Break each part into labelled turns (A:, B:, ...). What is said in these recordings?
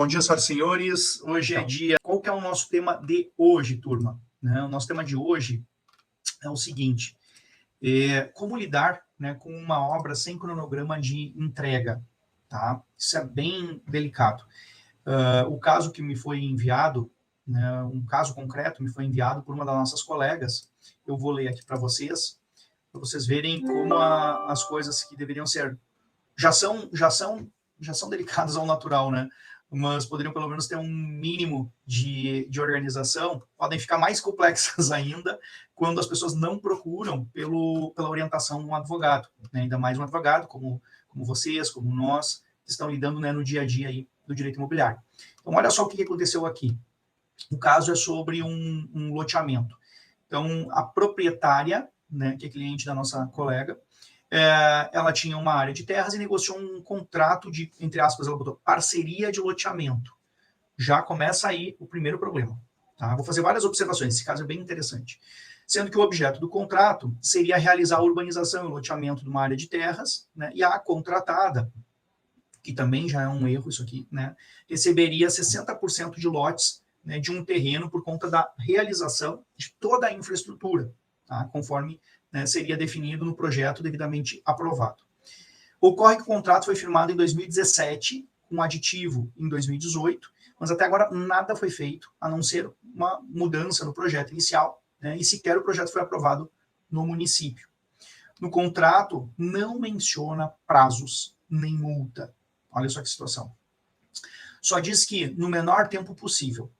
A: Bom dia, senhoras e senhores. Hoje é dia... Qual que é o nosso tema de hoje, turma? O nosso tema de hoje é o seguinte: como lidar, com uma obra sem cronograma de entrega, tá? Isso é bem delicado. O caso que me foi enviado, um caso concreto me foi enviado por uma das nossas colegas. Eu vou ler aqui para vocês verem como as coisas que deveriam ser já são delicadas ao natural, né? Mas poderiam pelo menos ter um mínimo de organização, podem ficar mais complexas ainda quando as pessoas não procuram pela orientação de um advogado, né? Ainda mais um advogado como vocês, como nós, que estão lidando, no dia a dia aí do direito imobiliário. Então, olha só o que aconteceu aqui. O caso é sobre um loteamento. Então, a proprietária, que é cliente da nossa colega, ela tinha uma área de terras e negociou um contrato de, entre aspas, ela botou parceria de loteamento. Já começa aí o primeiro problema. Tá? Vou fazer várias observações, esse caso é bem interessante. Sendo que o objeto do contrato seria realizar a urbanização e o loteamento de uma área de terras, e a contratada, que também já é um erro isso aqui, receberia 60% de lotes, de um terreno por conta da realização de toda a infraestrutura, tá? Conforme seria definido no projeto devidamente aprovado. Ocorre que o contrato foi firmado em 2017, com aditivo em 2018, mas até agora nada foi feito, a não ser uma mudança no projeto inicial, e sequer o projeto foi aprovado no município. No contrato, não menciona prazos nem multa. Olha só que situação. Só diz que no menor tempo possível,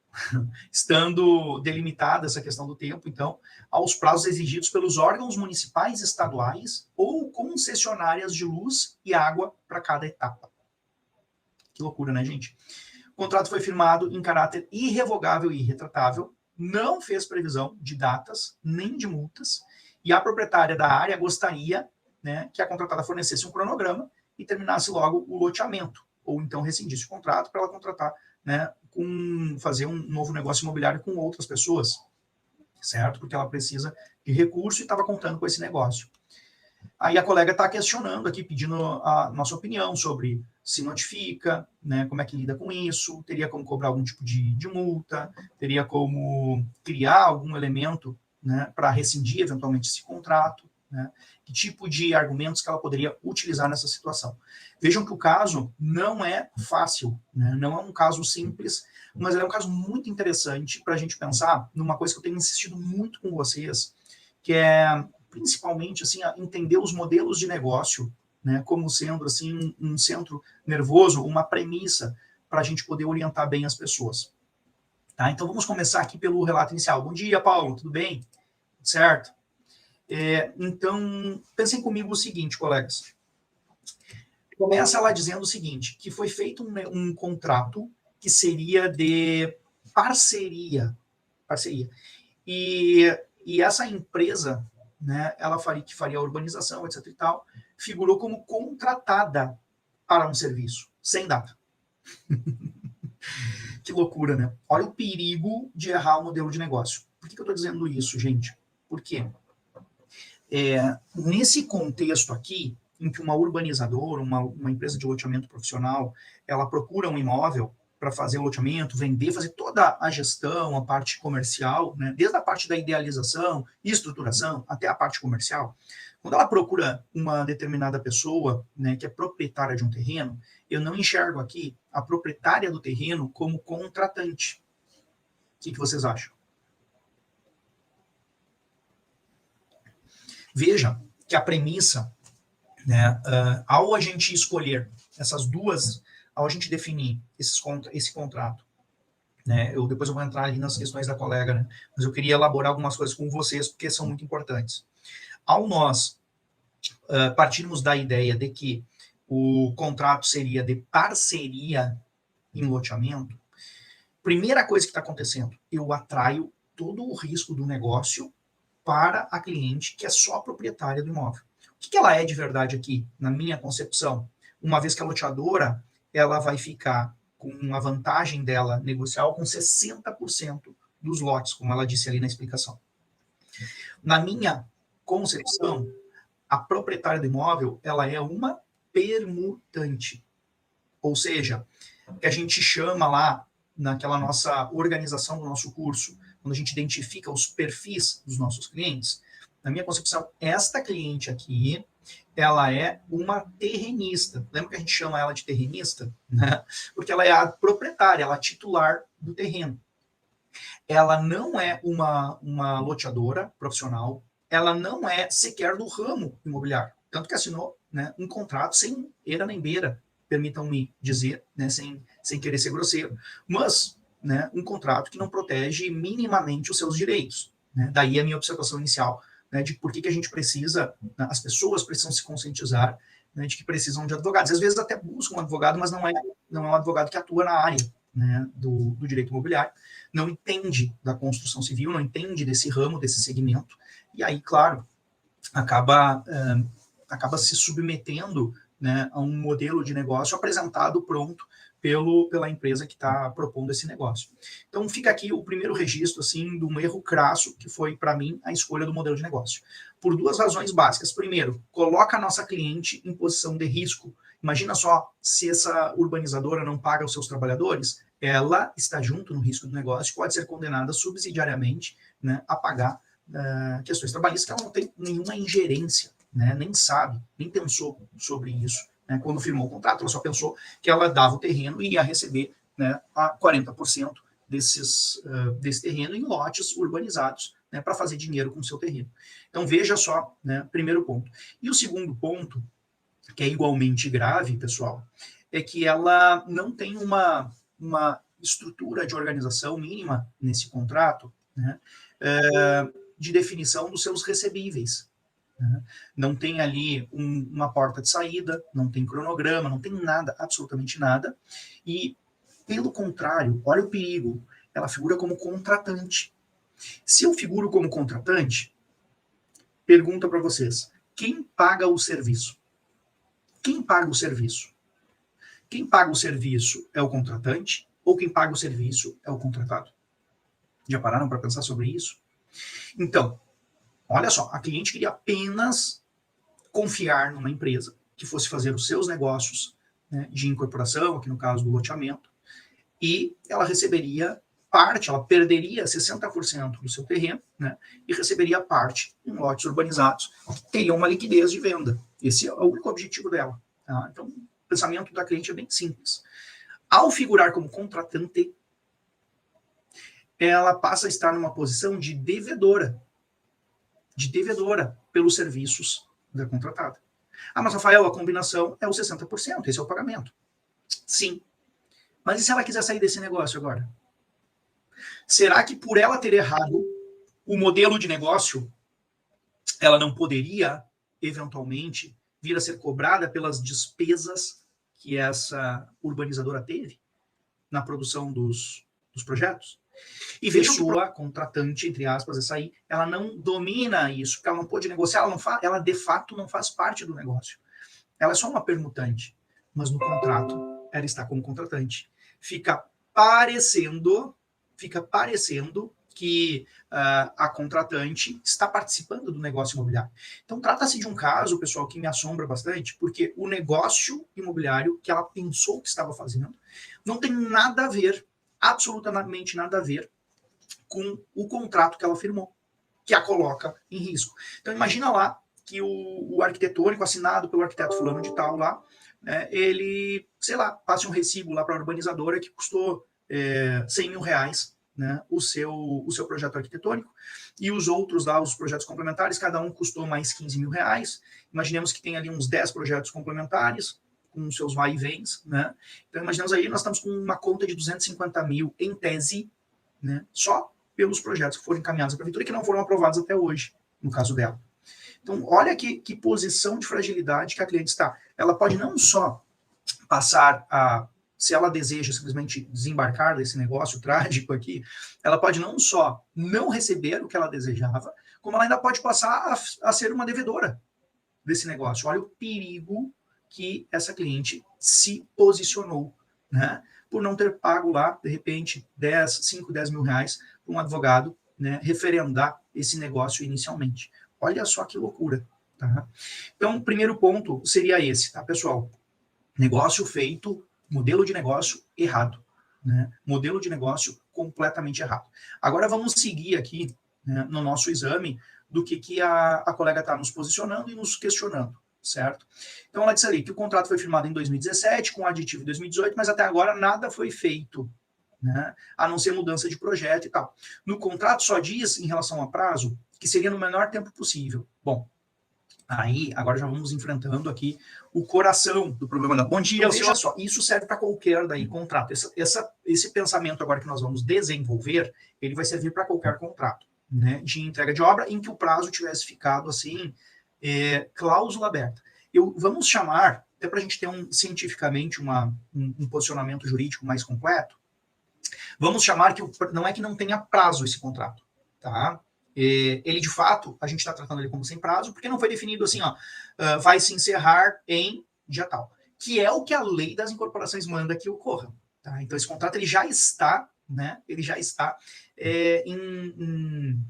A: estando delimitada essa questão do tempo, então, aos prazos exigidos pelos órgãos municipais, estaduais ou concessionárias de luz e água para cada etapa. Que loucura, né, gente? O contrato foi firmado em caráter irrevogável e irretratável, não fez previsão de datas nem de multas, e a proprietária da área gostaria, que a contratada fornecesse um cronograma e terminasse logo o loteamento, ou então rescindisse o contrato para ela contratar, fazer um novo negócio imobiliário com outras pessoas, certo? Porque ela precisa de recurso e estava contando com esse negócio. Aí a colega está questionando aqui, pedindo a nossa opinião sobre se notifica, como é que lida com isso, teria como cobrar algum tipo de multa, teria como criar algum elemento, para rescindir eventualmente esse contrato, que tipo de argumentos que ela poderia utilizar nessa situação. Vejam que o caso não é fácil, não é um caso simples, mas é um caso muito interessante para a gente pensar numa coisa que eu tenho insistido muito com vocês, que é principalmente assim, entender os modelos de negócio, como sendo assim, um centro nervoso, uma premissa para a gente poder orientar bem as pessoas. Tá? Então vamos começar aqui pelo relato inicial. Bom dia, Paulo, tudo bem? Certo? Então, pensem comigo o seguinte, colegas. Começa lá dizendo o seguinte, que foi feito um contrato que seria de parceria. E essa empresa, ela faria a urbanização, etc e tal, figurou como contratada para um serviço, sem data. Que loucura, né? Olha o perigo de errar o modelo de negócio. Por que eu estou dizendo isso, gente? Por quê? Nesse contexto aqui, em que uma urbanizadora, uma empresa de loteamento profissional, ela procura um imóvel para fazer o loteamento, vender, fazer toda a gestão, a parte comercial, desde a parte da idealização e estruturação até a parte comercial. Quando ela procura uma determinada pessoa, que é proprietária de um terreno, eu não enxergo aqui a proprietária do terreno como contratante. O que vocês acham? Veja que a premissa, ao a gente escolher essas duas, ao a gente definir esse contrato, depois eu vou entrar ali nas questões da colega, mas eu queria elaborar algumas coisas com vocês, porque são muito importantes. Ao nós partirmos da ideia de que o contrato seria de parceria em loteamento, primeira coisa que está acontecendo, eu atraio todo o risco do negócio para a cliente que é só proprietária do imóvel. O que ela é de verdade aqui, na minha concepção? Uma vez que a loteadora, ela vai ficar com a vantagem dela negocial com 60% dos lotes, como ela disse ali na explicação. Na minha concepção, a proprietária do imóvel, ela é uma permutante. Ou seja, que a gente chama lá, naquela nossa organização do nosso curso, quando a gente identifica os perfis dos nossos clientes, na minha concepção, esta cliente aqui, ela é uma terrenista. Lembra que a gente chama ela de terrenista? Né? Porque ela é a proprietária, ela é a titular do terreno. Ela não é uma loteadora profissional, ela não é sequer do ramo imobiliário. Tanto que assinou, né, um contrato sem eira nem beira, permitam-me dizer, né, sem querer ser grosseiro, mas, né, um contrato que não protege minimamente os seus direitos. Né? Daí a minha observação inicial, né, de por que a gente precisa, né, as pessoas precisam se conscientizar, né, de que precisam de advogados. Às vezes até buscam um advogado, mas não é um advogado que atua na área, né, do direito imobiliário, não entende da construção civil, não entende desse ramo, desse segmento, e aí, claro, acaba se submetendo, né, a um modelo de negócio apresentado pronto pela empresa que está propondo esse negócio. Então fica aqui o primeiro registro assim de um erro crasso que foi para mim a escolha do modelo de negócio. Por duas razões básicas. Primeiro, coloca a nossa cliente em posição de risco. Imagina só se essa urbanizadora não paga os seus trabalhadores, ela está junto no risco do negócio, pode ser condenada subsidiariamente, né, a pagar questões trabalhistas que ela não tem nenhuma ingerência, né, nem sabe, nem pensou sobre isso, né, quando firmou o contrato. Ela só pensou que ela dava o terreno e ia receber, né, a 40% desse terreno em lotes urbanizados, né, para fazer dinheiro com o seu terreno. Então veja só, né, primeiro ponto. E o segundo ponto, que é igualmente grave, pessoal, é que ela não tem uma estrutura de organização mínima nesse contrato, né, de definição dos seus recebíveis. Né? Não tem ali uma porta de saída, não tem cronograma, não tem nada, absolutamente nada. E, pelo contrário, olha o perigo, ela figura como contratante. Se eu figuro como contratante, pergunta para vocês, quem paga o serviço? Quem paga o serviço? Quem paga o serviço é o contratante ou quem paga o serviço é o contratado? Já pararam para pensar sobre isso? Então, olha só, a cliente queria apenas confiar numa empresa que fosse fazer os seus negócios, né, de incorporação, aqui no caso do loteamento, e ela receberia parte, ela perderia 60% do seu terreno, né, e receberia parte em lotes urbanizados que teriam uma liquidez de venda. Esse é o único objetivo dela. Tá? Então, o pensamento da cliente é bem simples. Ao figurar como contratante, ela passa a estar numa posição de devedora pelos serviços da contratada. Ah, mas Rafael, a combinação é o 60%, esse é o pagamento. Sim. Mas e se ela quiser sair desse negócio agora? Será que por ela ter errado o modelo de negócio, ela não poderia, eventualmente, vir a ser cobrada pelas despesas que essa urbanizadora teve na produção dos projetos? E veja que a contratante, entre aspas, essa aí, ela não domina isso, porque ela não pode negociar, ela de fato não faz parte do negócio. Ela é só uma permutante, mas no contrato ela está como contratante. Fica parecendo que a contratante está participando do negócio imobiliário. Então, trata-se de um caso, pessoal, que me assombra bastante, porque o negócio imobiliário que ela pensou que estava fazendo não tem nada a ver, absolutamente nada a ver, com o contrato que ela firmou, que a coloca em risco. Então, imagina lá que o arquitetônico, assinado pelo arquiteto fulano de tal lá, né, ele, sei lá, passe um recibo lá para a urbanizadora que custou 100 mil reais, né, o seu projeto arquitetônico, e os outros lá, os projetos complementares, cada um custou mais 15 mil reais. Imaginemos que tem ali uns 10 projetos complementares, com seus vai e vens, né? Então, imaginemos aí, nós estamos com uma conta de 250 mil em tese, né, só pelos projetos que foram encaminhados à prefeitura e que não foram aprovados até hoje, no caso dela. Então, olha que posição de fragilidade que a cliente está. Ela pode não só passar a, se ela deseja simplesmente desembarcar desse negócio trágico aqui, ela pode não só não receber o que ela desejava, como ela ainda pode passar a ser uma devedora desse negócio. Olha o perigo que essa cliente se posicionou, né? Por não ter pago lá, de repente, 5, 10 mil reais para um advogado, né, referendar esse negócio inicialmente. Olha só que loucura. Tá? Então, o primeiro ponto seria esse, tá, pessoal? Negócio feito Modelo de negócio errado, né? Modelo de negócio completamente errado. Agora vamos seguir aqui, né, no nosso exame do que a colega está nos posicionando e nos questionando, certo? Então ela disse ali que o contrato foi firmado em 2017, com aditivo em 2018, mas até agora nada foi feito, né, a não ser mudança de projeto e tal. No contrato só diz, em relação a prazo, que seria no menor tempo possível. Bom, aí agora já vamos enfrentando aqui o coração do problema. Bom dia, então, veja só, isso serve para qualquer daí contrato. Esse pensamento agora que nós vamos desenvolver, ele vai servir para qualquer contrato, né, de entrega de obra em que o prazo tivesse ficado assim, cláusula aberta. Vamos chamar, até para a gente ter cientificamente um posicionamento jurídico mais completo, vamos chamar que não é que não tenha prazo esse contrato, tá? Ele, de fato, a gente está tratando ele como sem prazo, porque não foi definido assim, ó, vai se encerrar em dia tal, que é o que a lei das incorporações manda que ocorra, tá? Então, esse contrato, ele já está, né, ele já está em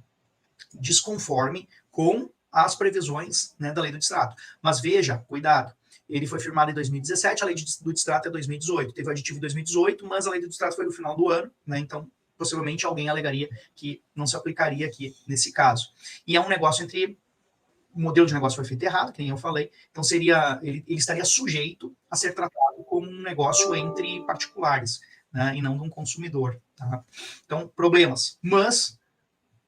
A: desconforme com as previsões, né, da lei do distrato. Mas veja, cuidado, ele foi firmado em 2017, a lei do distrato é 2018. Teve o aditivo em 2018, mas a lei do distrato foi no final do ano, né? Então, possivelmente alguém alegaria que não se aplicaria aqui nesse caso. E é um negócio entre... O modelo de negócio foi feito errado, que nem eu falei, então ele estaria sujeito a ser tratado como um negócio entre particulares, né, e não de um consumidor. Tá? Então, problemas. Mas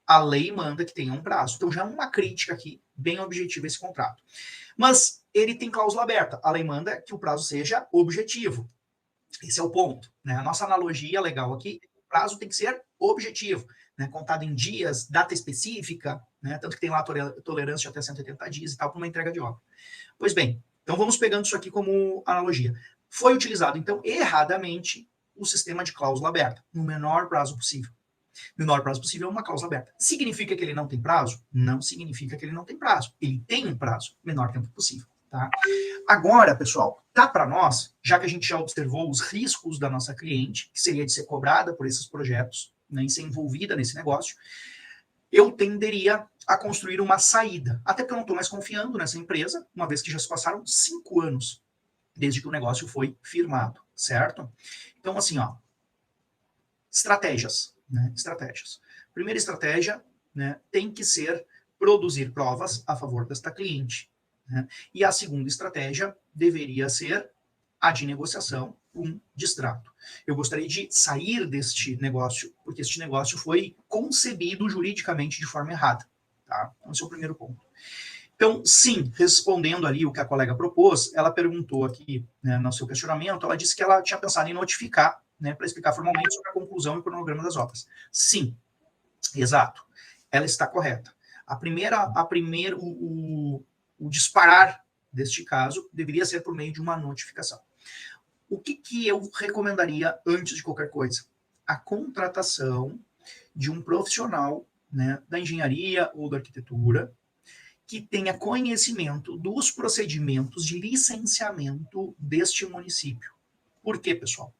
A: a lei manda que tenha um prazo. Então, já é uma crítica aqui, bem objetiva esse contrato. Mas ele tem cláusula aberta. A lei manda que o prazo seja objetivo. Esse é o ponto. Né? A nossa analogia legal aqui, o prazo tem que ser objetivo, né? Contado em dias, data específica, né? Tanto que tem lá a tolerância de até 180 dias e tal, para uma entrega de obra. Pois bem, então vamos pegando isso aqui como analogia. Foi utilizado, então, erradamente, o sistema de cláusula aberta, no menor prazo possível. Menor prazo possível é uma cláusula aberta. Significa que ele não tem prazo? Não significa que ele não tem prazo. Ele tem um prazo, menor tempo possível. Tá? Agora, pessoal, tá para nós, já que a gente já observou os riscos da nossa cliente, que seria de ser cobrada por esses projetos, né, e ser envolvida nesse negócio, eu tenderia a construir uma saída. Até porque eu não estou mais confiando nessa empresa, uma vez que já se passaram 5 anos desde que o negócio foi firmado, certo? Então, assim, ó, estratégias. Né, estratégias. Primeira estratégia, né, tem que ser produzir provas a favor desta cliente. Né? E a segunda estratégia deveria ser a de negociação com distrato. Eu gostaria de sair deste negócio, porque este negócio foi concebido juridicamente de forma errada. Tá? Esse é o primeiro ponto. Então, sim, respondendo ali o que a colega propôs, ela perguntou aqui, né, no seu questionamento, ela disse que ela tinha pensado em notificar, né, para explicar formalmente sobre a conclusão e o cronograma das obras. Sim, exato. Ela está correta. O disparar deste caso deveria ser por meio de uma notificação. O que eu recomendaria antes de qualquer coisa? A contratação de um profissional, né, da engenharia ou da arquitetura que tenha conhecimento dos procedimentos de licenciamento deste município. Por quê, pessoal?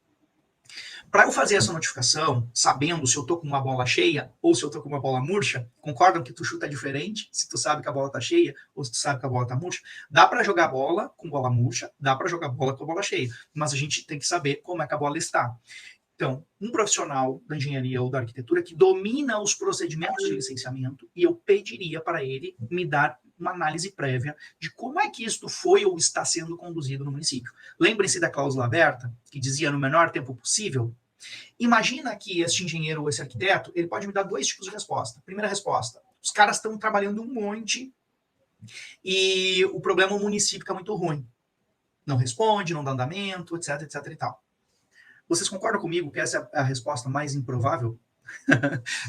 A: Para eu fazer essa notificação, sabendo se eu tô com uma bola cheia ou se eu tô com uma bola murcha, concordam que tu chuta diferente, se tu sabe que a bola tá cheia ou se tu sabe que a bola tá murcha? Dá para jogar bola com bola murcha, dá para jogar bola com bola cheia, mas a gente tem que saber como é que a bola está. Então, um profissional da engenharia ou da arquitetura que domina os procedimentos de licenciamento, e eu pediria para ele me dar uma análise prévia de como é que isto foi ou está sendo conduzido no município. Lembrem-se da cláusula aberta, que dizia no menor tempo possível? Imagina que este engenheiro ou esse arquiteto, ele pode me dar 2 tipos de resposta. Primeira resposta, os caras estão trabalhando um monte e o problema é o município fica muito ruim. Não responde, não dá andamento, etc, etc e tal. Vocês concordam comigo que essa é a resposta mais improvável?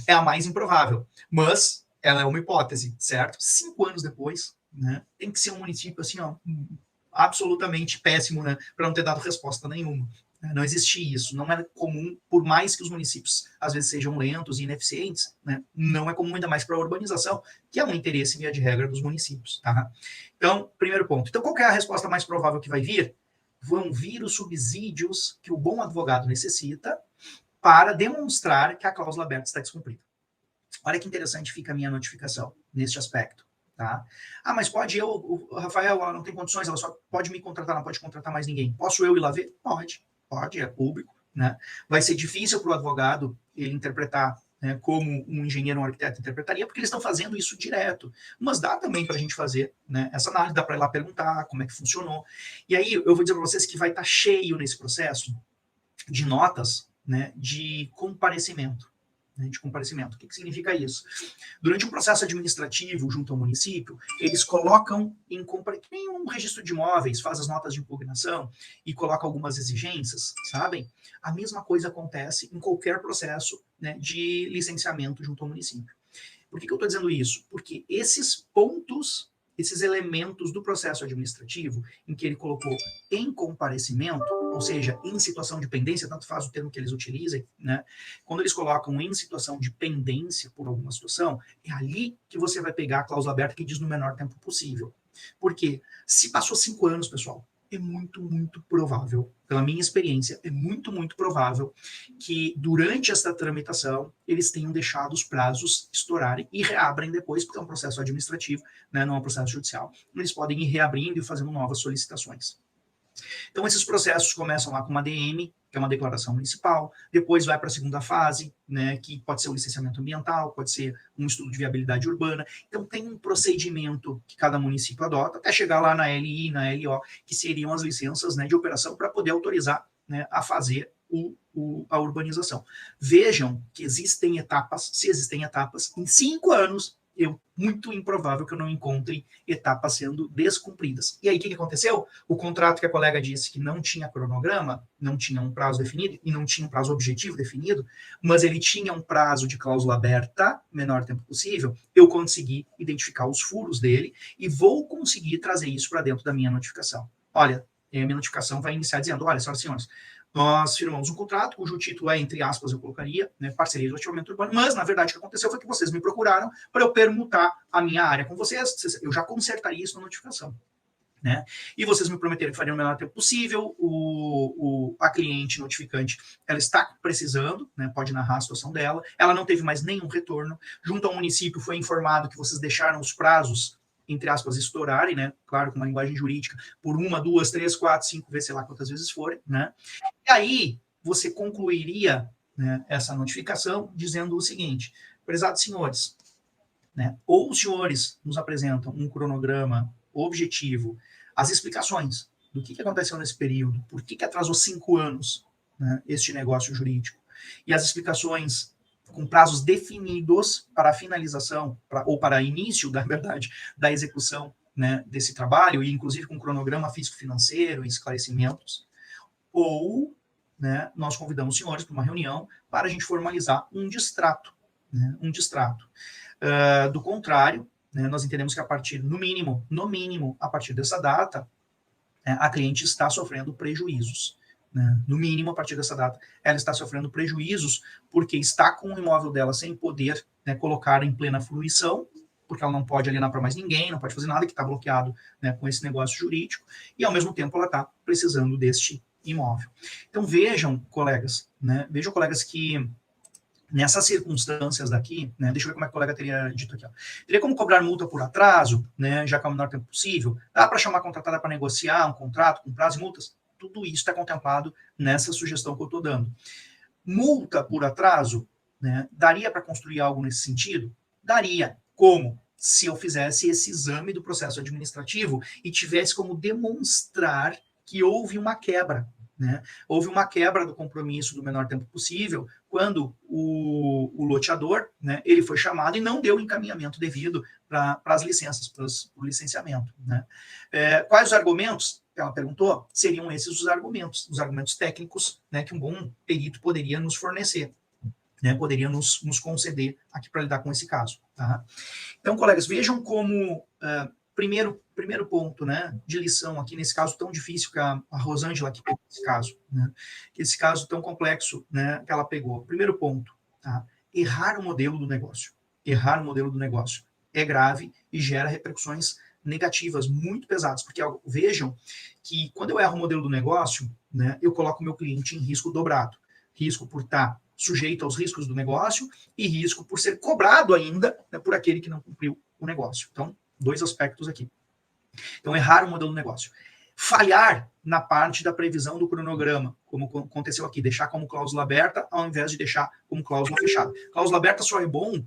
A: É a mais improvável, mas ela é uma hipótese, certo? 5 anos depois, né, tem que ser um município assim, ó, absolutamente péssimo, né, para não ter dado resposta nenhuma. Não existe isso, não é comum, por mais que os municípios às vezes sejam lentos e ineficientes, né, não é comum ainda mais para a urbanização, que é um interesse, via de regra, dos municípios. Tá? Então, primeiro ponto. Então, qual é a resposta mais provável que vai vir? Vão vir os subsídios que o bom advogado necessita para demonstrar que a cláusula aberta está descumprida. Olha que interessante fica a minha notificação neste aspecto. Tá? Ah, mas pode o Rafael, ela não tem condições, ela só pode me contratar, não pode contratar mais ninguém. Posso eu ir lá ver? Pode. Pode, é público, né? Vai ser difícil para o advogado ele interpretar, né, como um engenheiro ou um arquiteto interpretaria, porque eles estão fazendo isso direto. Mas dá também para a gente fazer, né, essa análise, dá para ir lá perguntar como é que funcionou. E aí eu vou dizer para vocês que vai estar cheio nesse processo de notas, né, de comparecimento. De comparecimento. O que significa isso? Durante um processo administrativo junto ao município, eles colocam em um registro de imóveis, faz as notas de impugnação e coloca algumas exigências, sabem? A mesma coisa acontece em qualquer processo, né, de licenciamento junto ao município. Por que eu estou dizendo isso? Porque esses pontos, esses elementos do processo administrativo, em que ele colocou em comparecimento, ou seja, em situação de pendência, tanto faz o termo que eles utilizem, né? Quando eles colocam em situação de pendência por alguma situação, é ali que você vai pegar a cláusula aberta que diz no menor tempo possível. Porque se passou 5 anos, pessoal, é muito, muito provável, pela minha experiência, é muito, muito provável que durante essa tramitação eles tenham deixado os prazos estourarem e reabrem depois, porque é um processo administrativo, né, não é um processo judicial. Eles podem ir reabrindo e fazendo novas solicitações. Então, esses processos começam lá com uma DM, que é uma declaração municipal, depois vai para a segunda fase, né, que pode ser o licenciamento ambiental, pode ser um estudo de viabilidade urbana. Então, tem um procedimento que cada município adota, até chegar lá na LI, na LO, que seriam as licenças, né, de operação para poder autorizar, né, a fazer a urbanização. Vejam que existem etapas, se existem etapas, em 5 anos, muito improvável que eu não encontre etapas sendo descumpridas. E aí, o que aconteceu? O contrato que a colega disse que não tinha cronograma, não tinha um prazo definido, e não tinha um prazo objetivo definido, mas ele tinha um prazo de cláusula aberta, menor tempo possível, eu consegui identificar os furos dele e vou conseguir trazer isso para dentro da minha notificação. Olha, a minha notificação vai iniciar dizendo, olha, senhoras e senhores, nós firmamos um contrato cujo título é, entre aspas, eu colocaria, né, parceria de ativamento urbano, mas, na verdade, o que aconteceu foi que vocês me procuraram para eu permutar a minha área com vocês, eu já consertaria isso na notificação. Né? E vocês me prometeram que fariam no menor tempo possível, a cliente notificante, ela está precisando, né, pode narrar a situação dela, ela não teve mais nenhum retorno, junto ao município foi informado que vocês deixaram os prazos, entre aspas, estourarem, né, claro, com uma linguagem jurídica, por 1, 2, 3, 4, 5 vezes, sei lá quantas vezes forem, né, e aí você concluiria, né, essa notificação dizendo o seguinte, prezados senhores, né, ou os senhores nos apresentam um cronograma objetivo, as explicações do que aconteceu nesse período, por que atrasou 5 anos, né, este negócio jurídico, e as explicações com prazos definidos para a finalização, ou para início, na verdade, da execução, né, desse trabalho, e inclusive com cronograma físico-financeiro e esclarecimentos, ou, né, nós convidamos os senhores para uma reunião para a gente formalizar um distrato, né, um distrato. Do contrário, né, nós entendemos que a partir, no mínimo, a partir dessa data, né, a cliente está sofrendo prejuízos. Né? No mínimo, a partir dessa data, ela está sofrendo prejuízos porque está com o imóvel dela sem poder, né, colocar em plena fruição, porque ela não pode alienar para mais ninguém, não pode fazer nada, que está bloqueado, né, com esse negócio jurídico, e ao mesmo tempo ela está precisando deste imóvel. Então vejam, colegas, que nessas circunstâncias daqui, né, deixa eu ver como é que o colega teria dito aqui, ó. Teria como cobrar multa por atraso, né, já que é o menor tempo possível? Dá para chamar a contratada para negociar um contrato com prazo e multas? Tudo isso está contemplado nessa sugestão que eu estou dando. Multa por atraso, né, daria para construir algo nesse sentido? Daria. Como? Se eu fizesse esse exame do processo administrativo e tivesse como demonstrar que houve uma quebra. Né? Houve uma quebra do compromisso do menor tempo possível quando o loteador, né, ele foi chamado e não deu o encaminhamento devido para as licenças, para o licenciamento. Né? Quais os argumentos? Ela perguntou, seriam esses os argumentos técnicos, né, que um bom perito poderia nos fornecer, né, poderia nos conceder aqui para lidar com esse caso. Tá? Então, colegas, vejam como primeiro ponto, né, de lição aqui nesse caso tão difícil que a Rosângela que pegou esse caso, né, esse caso tão complexo, né, que ela pegou. Primeiro ponto, tá? Errar o modelo do negócio. Errar o modelo do negócio é grave e gera repercussões negativas muito pesadas, porque vejam que quando eu erro o modelo do negócio, né, eu coloco o meu cliente em risco dobrado. Risco por estar sujeito aos riscos do negócio e risco por ser cobrado ainda, né, por aquele que não cumpriu o negócio. Então, 2 aspectos aqui. Então, errar o modelo do negócio. falhar na parte da previsão do cronograma, como aconteceu aqui, deixar como cláusula aberta ao invés de deixar como cláusula fechada. Cláusula aberta só é bom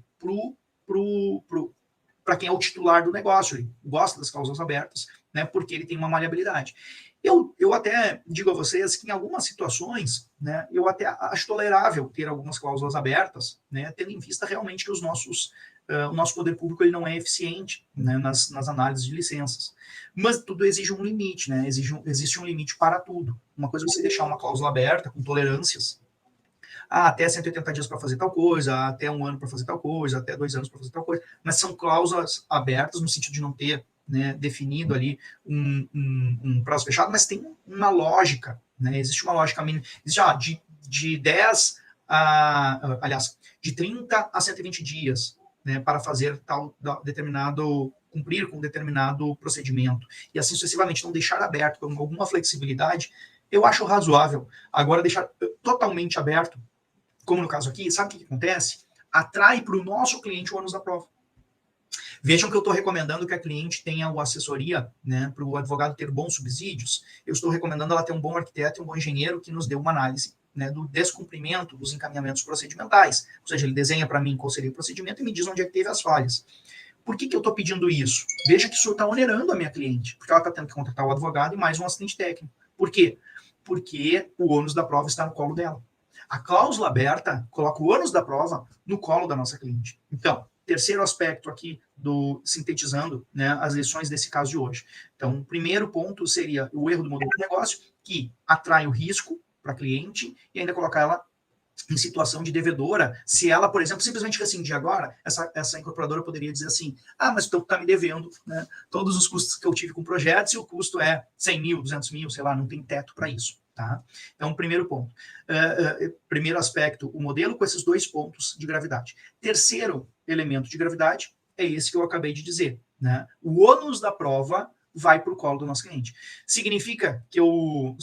A: para quem é o titular do negócio, ele gosta das cláusulas abertas, né, porque ele tem uma maleabilidade. Eu até digo a vocês que em algumas situações, né, eu até acho tolerável ter algumas cláusulas abertas, né, tendo em vista realmente que o nosso poder público ele não é eficiente, né, nas análises de licenças. Mas tudo exige um limite, né? Existe um limite para tudo. Uma coisa é você deixar uma cláusula aberta, com tolerâncias, até 180 dias para fazer tal coisa, até 1 ano para fazer tal coisa, até 2 anos para fazer tal coisa, mas são cláusulas abertas no sentido de não ter, né, definido ali um prazo fechado, mas tem uma lógica, né? Existe uma lógica mínima, de 10 aliás, de 30 a 120 dias, né, para fazer cumprir com determinado procedimento, e assim sucessivamente, não deixar aberto com alguma flexibilidade, eu acho razoável. Agora, deixar totalmente aberto, como no caso aqui, sabe o que acontece? Atrai para o nosso cliente o ônus da prova. Vejam que eu estou recomendando que a cliente tenha uma assessoria, né, para o advogado ter bons subsídios. Eu estou recomendando ela ter um bom arquiteto e um bom engenheiro que nos dê uma análise, né, do descumprimento dos encaminhamentos procedimentais. Ou seja, ele desenha para mim qual seria o procedimento e me diz onde é que teve as falhas. Por que eu estou pedindo isso? Veja que isso está onerando a minha cliente, porque ela está tendo que contratar o advogado e mais um assistente técnico. Por quê? Porque o ônus da prova está no colo dela. A cláusula aberta coloca o ônus da prova no colo da nossa cliente. Então, terceiro aspecto aqui, sintetizando, né, as lições desse caso de hoje. Então, o primeiro ponto seria o erro do modelo de negócio, que atrai o risco para a cliente e ainda colocar ela em situação de devedora, se ela, por exemplo, simplesmente rescindir agora, essa incorporadora poderia dizer assim, mas tu tá me devendo, né, todos os custos que eu tive com projetos e o custo é 100 mil, 200 mil, sei lá, não tem teto para isso. Tá? Então, primeiro ponto. Primeiro aspecto, o modelo com esses 2 pontos de gravidade. Terceiro elemento de gravidade é esse que eu acabei de dizer. Né? O ônus da prova vai para o colo do nosso cliente. Significa que eu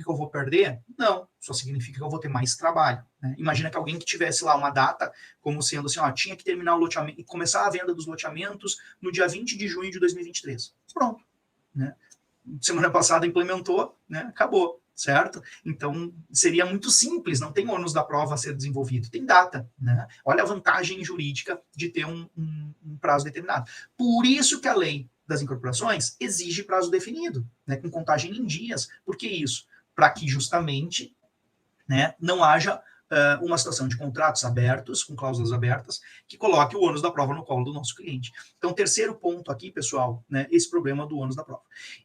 A: vou perder? Não, só significa que eu vou ter mais trabalho. Né? Imagina que alguém que tivesse lá uma data, como sendo assim, tinha que terminar o loteamento e começar a venda dos loteamentos no dia 20 de junho de 2023. Pronto. Né? Semana passada implementou, né? Acabou. Certo? Então, seria muito simples, não tem ônus da prova a ser desenvolvido, tem data, né? Olha a vantagem jurídica de ter um prazo determinado. Por isso que a lei das incorporações exige prazo definido, né, com contagem em dias. Por que isso? Para que justamente, né, não haja uma situação de contratos abertos, com cláusulas abertas, que coloque o ônus da prova no colo do nosso cliente. Então, terceiro ponto aqui, pessoal, né, esse problema do ônus da prova.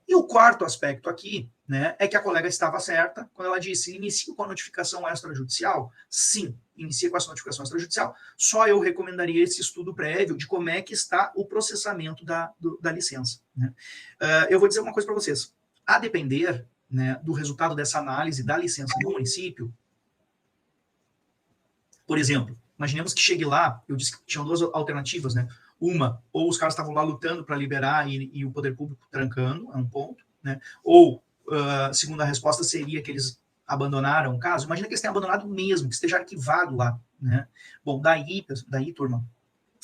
A: E o quarto aspecto aqui, né, é que a colega estava certa quando ela disse, inicie com a notificação extrajudicial? Sim, inicie com essa notificação extrajudicial, só eu recomendaria esse estudo prévio de como é que está o processamento da licença. Né? Eu vou dizer uma coisa para vocês, a depender, né, do resultado dessa análise da licença do município, por exemplo, imaginemos que chegue lá, eu disse que tinham 2 alternativas, né? Uma, ou os caras estavam lá lutando para liberar e o poder público trancando, é um ponto, né? Ou, segunda resposta seria que eles abandonaram o caso. Imagina que eles tenham abandonado mesmo, que esteja arquivado lá, né? Bom, daí, turma,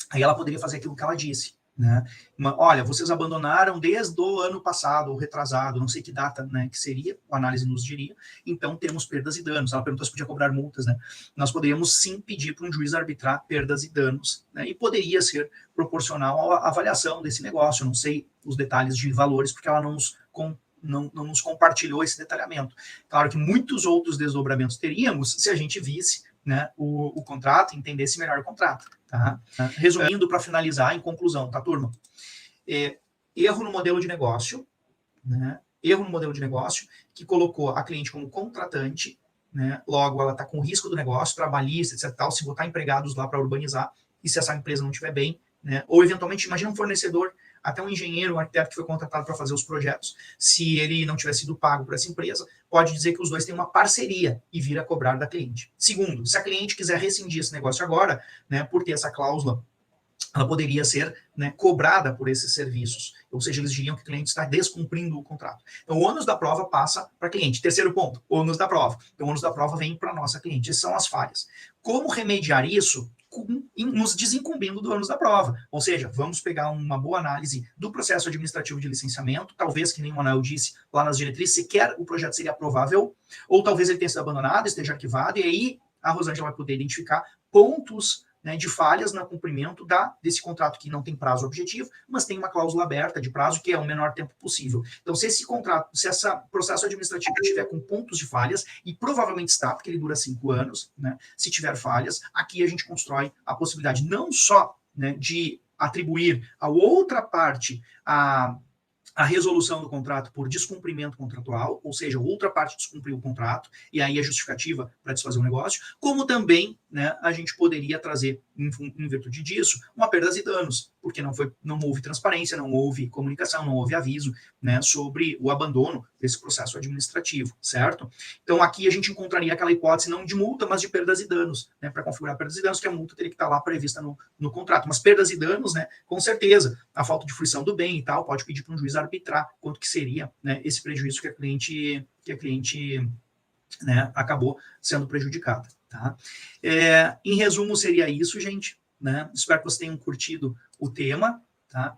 A: aí ela poderia fazer aquilo que ela disse, né? Olha, vocês abandonaram desde o ano passado, ou retrasado, não sei que data, né, que seria, a análise nos diria, então temos perdas e danos. Ela perguntou se podia cobrar multas, né? Nós poderíamos sim pedir para um juiz arbitrar perdas e danos, né? E poderia ser proporcional à avaliação desse negócio. Eu não sei os detalhes de valores, porque ela não nos compartilhou esse detalhamento. Claro que muitos outros desdobramentos teríamos se a gente visse, né, o contrato, entendesse melhor o contrato. Tá? Resumindo, para finalizar, em conclusão, tá, turma? Erro no modelo de negócio, né? Erro no modelo de negócio que colocou a cliente como contratante, né? Logo, ela está com risco do negócio, trabalhista, etc. Tal, se botar empregados lá para urbanizar, e se essa empresa não estiver bem, né? Ou eventualmente, imagina um fornecedor, até um engenheiro, um arquiteto que foi contratado para fazer os projetos, se ele não tiver sido pago por essa empresa, pode dizer que os dois têm uma parceria e vir a cobrar da cliente. Segundo, se a cliente quiser rescindir esse negócio agora, né, por ter essa cláusula, ela poderia ser, né, cobrada por esses serviços. Ou seja, eles diriam que o cliente está descumprindo o contrato. Então, o ônus da prova passa para a cliente. Terceiro ponto, ônus da prova. Então, o ônus da prova vem para a nossa cliente. Essas são as falhas. Como remediar isso? nos desincumbindo do ônus da prova. Ou seja, vamos pegar uma boa análise do processo administrativo de licenciamento, talvez, que nem o Manuel disse lá nas diretrizes, sequer o projeto seria aprovável, ou talvez ele tenha sido abandonado, esteja arquivado, e aí a Rosângela vai poder identificar pontos, né, de falhas no cumprimento desse contrato que não tem prazo objetivo, mas tem uma cláusula aberta de prazo que é o menor tempo possível. Então, se esse processo administrativo estiver com pontos de falhas, e provavelmente está, porque ele dura 5 anos, né, se tiver falhas, aqui a gente constrói a possibilidade não só, né, de atribuir a outra parte a resolução do contrato por descumprimento contratual, ou seja, outra parte descumpriu o contrato, e aí a justificativa para desfazer o negócio, como também, né, a gente poderia trazer, em virtude disso, uma perdas e danos, porque não houve transparência, não houve comunicação, não houve aviso, né, sobre o abandono desse processo administrativo, certo? Então aqui a gente encontraria aquela hipótese não de multa, mas de perdas e danos, né, para configurar perdas e danos, que a multa teria que estar lá prevista no contrato, mas perdas e danos, né, com certeza, a falta de fruição do bem e tal, pode pedir para um juiz arbitrar quanto que seria, né, esse prejuízo que a cliente né, acabou sendo prejudicada. Tá? Em resumo, seria isso, gente. Né? Espero que vocês tenham curtido o tema. Tá?